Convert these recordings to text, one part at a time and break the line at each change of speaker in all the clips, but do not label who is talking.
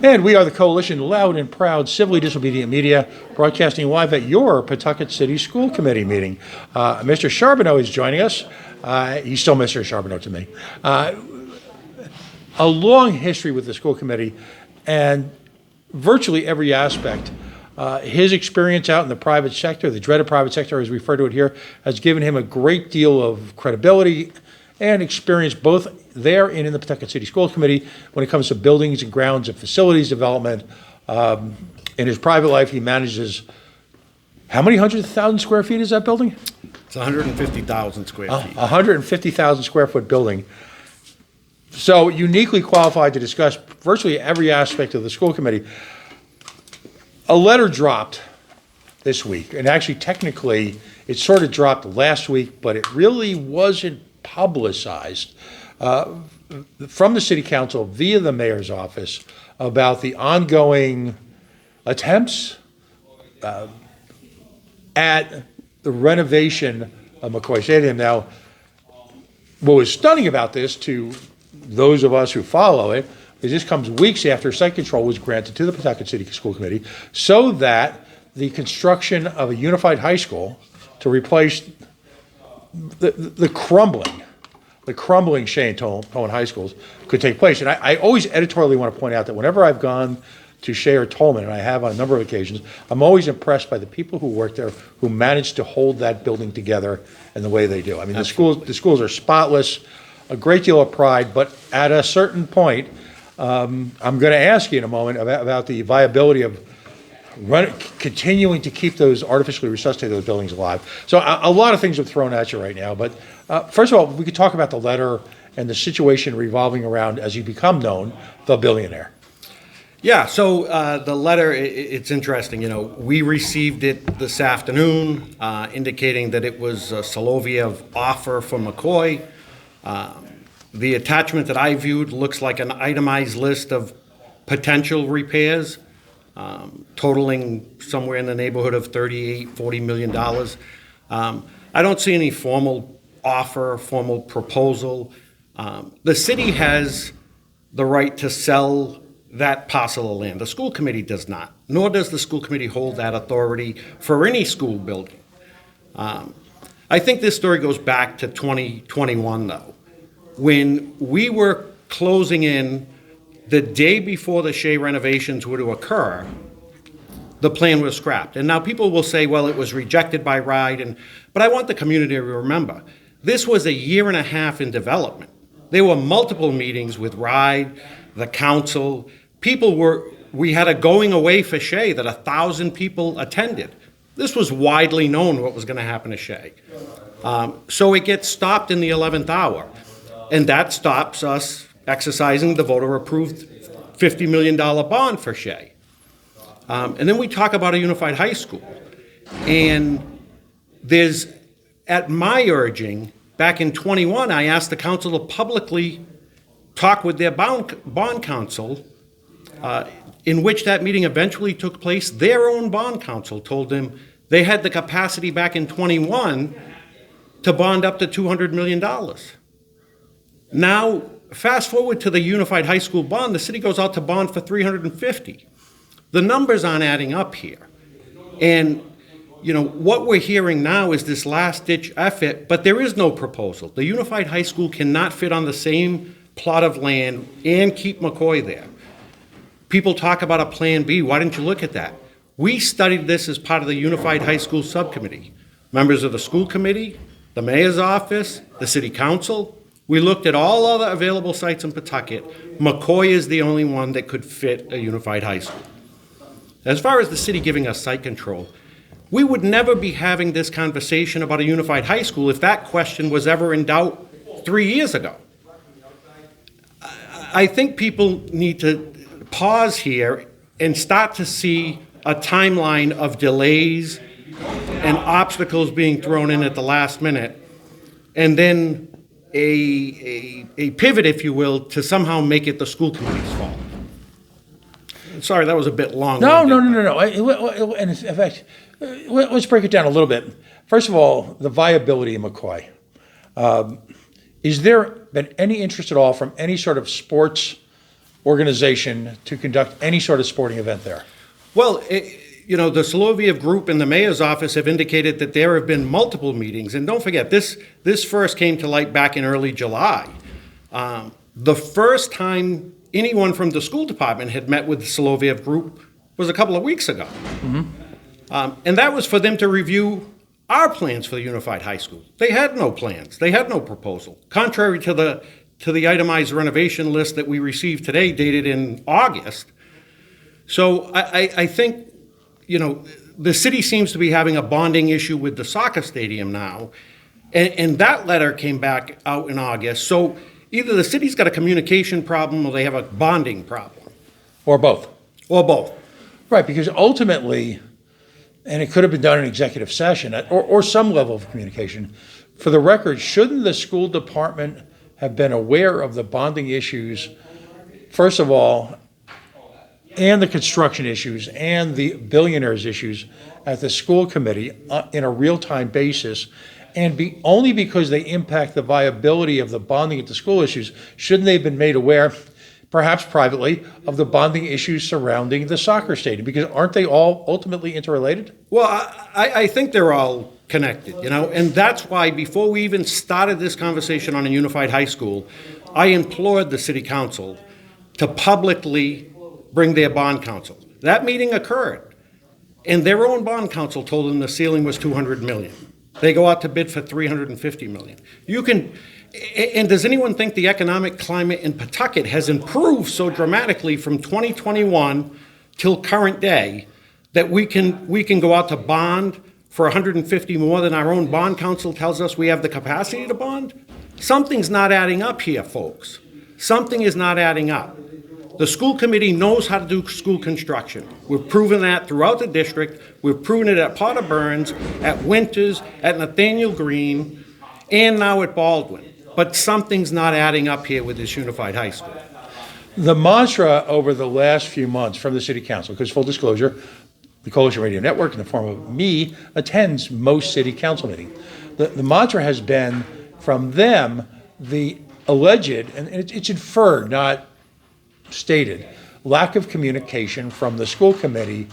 And we are the Coalition Loud and Proud Civilly Disobedient Media, broadcasting live at your Pawtucket City School Committee meeting. Mr. Charbonneau is joining us. He's still Mr. Charbonneau to me. A long history with the school committee, and virtually every aspect. His experience out in the private sector, the dreaded private sector as we refer to it here, has given him a great deal of credibility and experience both there and in the Pawtucket City School Committee when it comes to buildings and grounds and facilities development. In his private life, he manages, how many hundreds of thousand square feet is that building?
It's 150,000 square feet.
150,000 square foot building. So uniquely qualified to discuss virtually every aspect of the school committee. A letter dropped this week, and actually technically it sort of dropped last week, but it really wasn't publicized from the city council via the mayor's office about the ongoing attempts at the renovation of McCoy Stadium. Now, what was stunning about this to those of us who follow it is this comes weeks after site control was granted to the Pawtucket City School Committee so that the construction of a unified high school to replace the crumbling Shea and Tolman high schools could take place. And I always editorially want to point out that whenever I've gone to Shea or Tolman, and I have on a number of occasions, I'm always impressed by the people who work there who managed to hold that building together in the way they do. I mean, the schools are spotless, a great deal of pride, but at a certain point, I'm going to ask you in a moment about the viability of continuing to keep those artificially resuscitated buildings alive. So a lot of things are thrown at you right now, but first of all, we could talk about the letter and the situation revolving around, as you become known, the billionaire.
Yeah, so the letter, it's interesting. You know, we received it this afternoon, indicating that it was a Soloviev offer from McCoy. The attachment that I viewed looks like an itemized list of potential repairs, totaling somewhere in the neighborhood of $40 million. I don't see any formal offer, formal proposal. The city has the right to sell that parcel of land. The school committee does not, nor does the school committee hold that authority for any school building. I think this story goes back to 2021, though, when we were closing in the day before the Shea renovations were to occur. The plan was scrapped. And now people will say, well, it was rejected by RIDE, but I want the community to remember, this was a year and a half in development. There were multiple meetings with RIDE, the council. We had a going away for Shea that 1,000 people attended. This was widely known what was going to happen to Shea. So it gets stopped in the 11th hour. And that stops us exercising the voter-approved $50 million bond for Shea. And then we talk about a unified high school. And there's, at my urging, back in 21, I asked the council to publicly talk with their bond counsel, in which that meeting eventually took place. Their own bond counsel told them they had the capacity back in 21 to bond up to $200 million. Now, fast forward to the unified high school bond, the city goes out to bond for $350. The numbers aren't adding up here. And, you know, what we're hearing now is this last-ditch effort, but there is no proposal. The unified high school cannot fit on the same plot of land and keep McCoy there. People talk about a plan B. Why didn't you look at that? We studied this as part of the unified high school subcommittee. Members of the school committee, the mayor's office, the city council. We looked at all other available sites in Pawtucket. McCoy is the only one that could fit a unified high school. As far as the city giving us site control, we would never be having this conversation about a unified high school if that question was ever in doubt 3 years ago. I think people need to pause here and start to see a timeline of delays and obstacles being thrown in at the last minute, and then a pivot, if you will, to somehow make it the school committee's fault. Sorry, that was a bit long.
No. And in fact, let's break it down a little bit. First of all, the viability of McCoy. Is there been any interest at all from any sort of sports organization to conduct any sort of sporting event there?
Well, the Soloviev Group and the mayor's office have indicated that there have been multiple meetings. And don't forget, this first came to light back in early July. The first time anyone from the school department had met with the Soloviev Group was a couple of weeks ago. And that was for them to review our plans for the unified high school. They had no plans. They had no proposal. Contrary to the itemized renovation list that we received today, dated in August. So I think, the city seems to be having a bonding issue with the soccer stadium now. And that letter came back out in August. So either the city's got a communication problem or they have a bonding problem.
Or both?
Or both.
Right, because ultimately, and it could have been done in executive session, or some level of communication. For the record, shouldn't the school department have been aware of the bonding issues, first of all, and the construction issues and the billionaires issues at the school committee in a real-time basis, and only because they impact the viability of the bonding at the school issues, shouldn't they have been made aware, perhaps privately, of the bonding issues surrounding the soccer stadium? Because aren't they all ultimately interrelated?
Well, I think they're all connected, and that's why before we even started this conversation on a unified high school, I implored the city council to publicly bring their bond counsel. That meeting occurred, and their own bond counsel told them the ceiling was $200 million. They go out to bid for $350 million. And does anyone think the economic climate in Pawtucket has improved so dramatically from 2021 till current day that we can go out to bond for $150 more than our own bond counsel tells us we have the capacity to bond? Something's not adding up here, folks. Something is not adding up. The school committee knows how to do school construction. We've proven that throughout the district. We've proven it at Potter Burns, at Winters, at Nathaniel Green, and now at Baldwin. But something's not adding up here with this unified high school.
The mantra over the last few months from the city council, because full disclosure, the Coalition Radio Network, in the form of me, attends most city council meetings. The mantra has been from them the alleged, and it's inferred, not stated, lack of communication from the school committee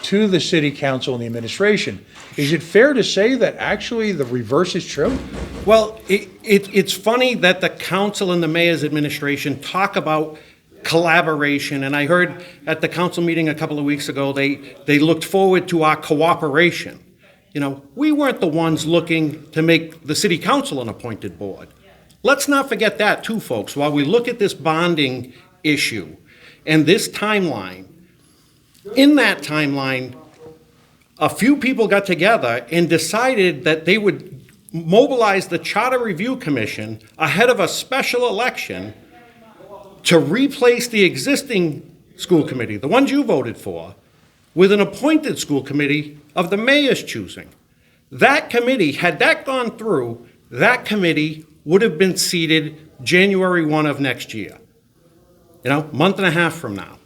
to the city council and the administration. Is it fair to say that actually the reverse is true?
Well, it's funny that the council and the mayor's administration talk about collaboration, and I heard at the council meeting a couple of weeks ago, they looked forward to our cooperation. We weren't the ones looking to make the city council an appointed board. Let's not forget that too, folks, while we look at this bonding issue and this timeline. In that timeline, a few people got together and decided that they would mobilize the Charter Review Commission ahead of a special election to replace the existing school committee, the ones you voted for, with an appointed school committee of the mayor's choosing. That committee, had that gone through, that committee would have been seated January 1 of next year. Month and a half from now.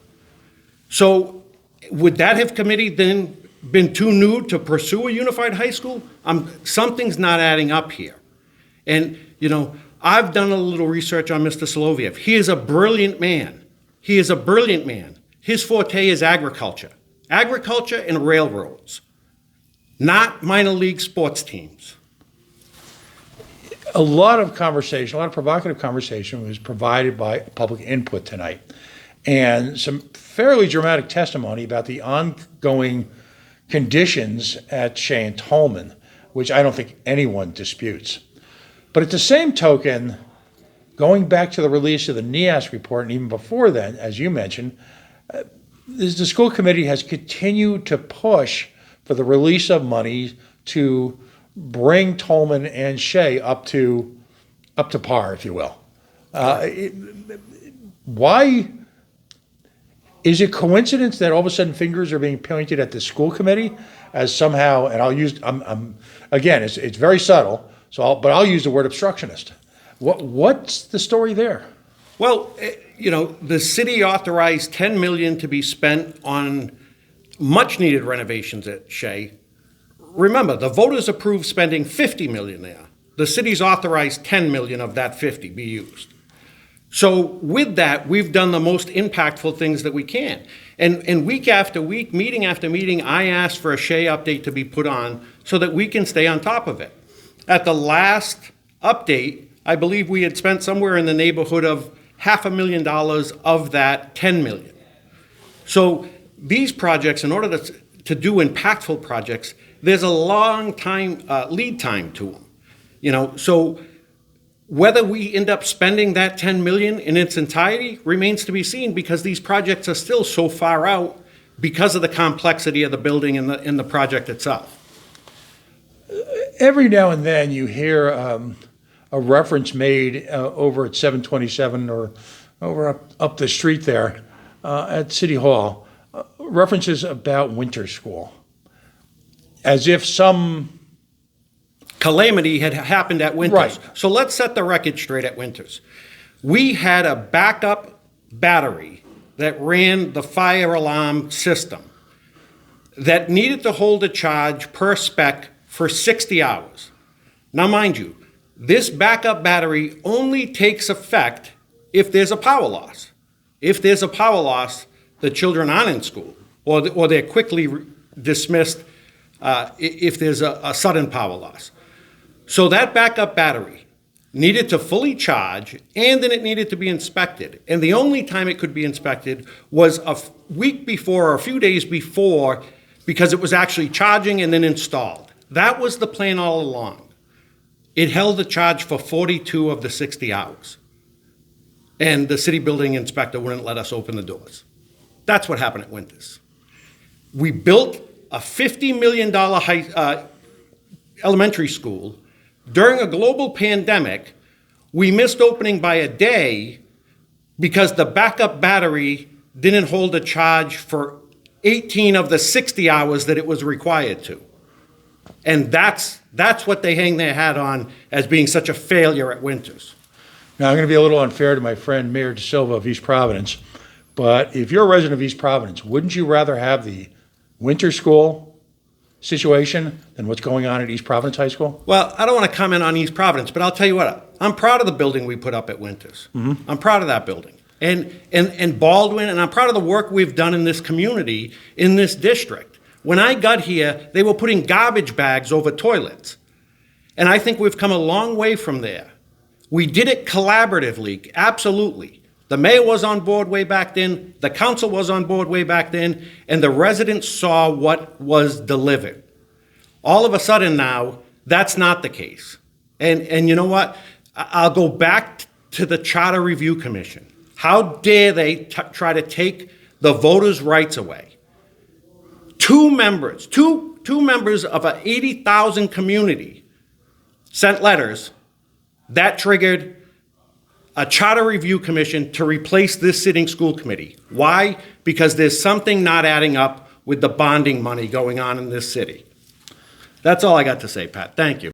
So would that have committee then been too new to pursue a unified high school? Something's not adding up here. And, I've done a little research on Mr. Soloviev. He is a brilliant man. He is a brilliant man. His forte is agriculture and railroads, not minor league sports teams.
A lot of provocative conversation was provided by public input tonight, and some fairly dramatic testimony about the ongoing conditions at Shea and Tolman, which I don't think anyone disputes. But at the same token, going back to the release of the NIAS report, and even before then, as you mentioned, the school committee has continued to push for the release of money to bring Tolman and Shea up to par, if you will. Why is it coincidence that all of a sudden fingers are being pointed at the school committee as somehow? And I'll use again, it's very subtle. But I'll use the word obstructionist. What's the story there?
Well, the city authorized $10 million to be spent on much-needed renovations at Shea. Remember, the voters approved spending $50 million there. The city's authorized $10 million of that $50 be used. So with that, we've done the most impactful things that we can. And week after week, meeting after meeting, I asked for a SHEA update to be put on so that we can stay on top of it. At the last update, I believe we had spent somewhere in the neighborhood of $500,000 of that $10 million. So these projects, in order to do impactful projects, there's a long time lead time to them. So whether we end up spending that $10 million in its entirety remains to be seen, because these projects are still so far out because of the complexity of the building and the project itself.
Every now and then you hear a reference made over at 727 or over up the street there at City Hall, references about winter school, as if some
calamity had happened at Winters.
Right.
So let's set the record straight at Winters. We had a backup battery that ran the fire alarm system that needed to hold a charge per spec for 60 hours. Now, mind you, this backup battery only takes effect if there's a power loss. If there's a power loss, the children aren't in school, or they're quickly dismissed if there's a sudden power loss. So that backup battery needed to fully charge, and then it needed to be inspected. And the only time it could be inspected was a week before or a few days before, because it was actually charging and then installed. That was the plan all along. It held the charge for 42 of the 60 hours. And the city building inspector wouldn't let us open the doors. That's what happened at Winters. We built a $50 million elementary school. During a global pandemic, we missed opening by a day because the backup battery didn't hold a charge for 18 of the 60 hours that it was required to. And that's what they hang their hat on as being such a failure at Winters.
Now, I'm going to be a little unfair to my friend Mayor De Silva of East Providence, but if you're a resident of East Providence, wouldn't you rather have the winter school situation than what's going on at East Providence High School?
Well, I don't want to comment on East Providence, but I'll tell you what, I'm proud of the building we put up at Winters. Mm-hmm. I'm proud of that building. And Baldwin, and I'm proud of the work we've done in this community, in this district. When I got here, they were putting garbage bags over toilets. And I think we've come a long way from there. We did it collaboratively, absolutely. The mayor was on board way back then, the council was on board way back then, and the residents saw what was delivered. All of a sudden now, that's not the case. And you know what? I'll go back to the Charter Review Commission. How dare they try to take the voters' rights away? Two members of an 80,000 community sent letters that triggered a Charter Review Commission to replace this sitting school committee. Why? Because there's something not adding up with the bonding money going on in this city. That's all I got to say, Pat. Thank you.